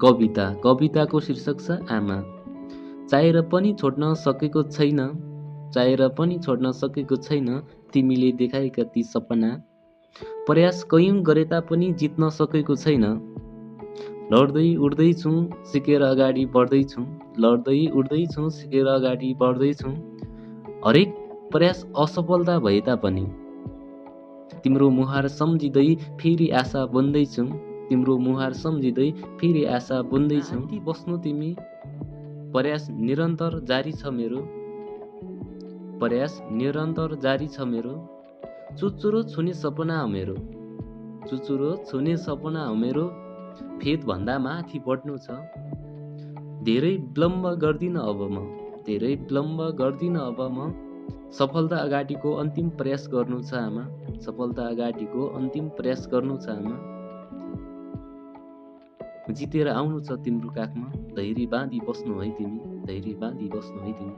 कविताको शीर्षक छ आमा। चाहेर पनि छोड्न सकेको छैन, चाहेर पनि छोड्न सकेको छैन तिमीले देखाएका ती सपना। प्रयास कैयौँ गरे तापनि जित्न सकेको छैन। लड्दै उड्दैछु सिकेर अगाडि बढ्दैछु, लड्दै उड्दैछु सिकेर अगाडि बढ्दैछु। हरेक प्रयास असफलता भए तापनि तिम्रो मुहार सम्झिँदै फेरि आशा बन्दैछु, तिम्रो मुहार सम्झिँदै फेरि आशा बन्दैछु। बस्नु तिमी, प्रयास निरन्तर जारी छ मेरो, प्रयास निरन्तर जारी छ मेरो। चुचुरो छुने सपना हो मेरो, चुचुरो छुने सपना हो मेरो। फेदभन्दा माथि बढ्नु छ, धेरै विलम्ब गर्दिन अब म, धेरै विलम्ब गर्दिन अब म। सफलता अगाडिको अन्तिम प्रयास गर्नु छ आमा, सफलता अगाडिको अन्तिम प्रयास गर्नु छ आमा। जितेर आउनु छ तिम्रो काखमा, धैर्य बाँधी बस्नु है तिमी, धैर्य बाँधी बस्नु है तिमी।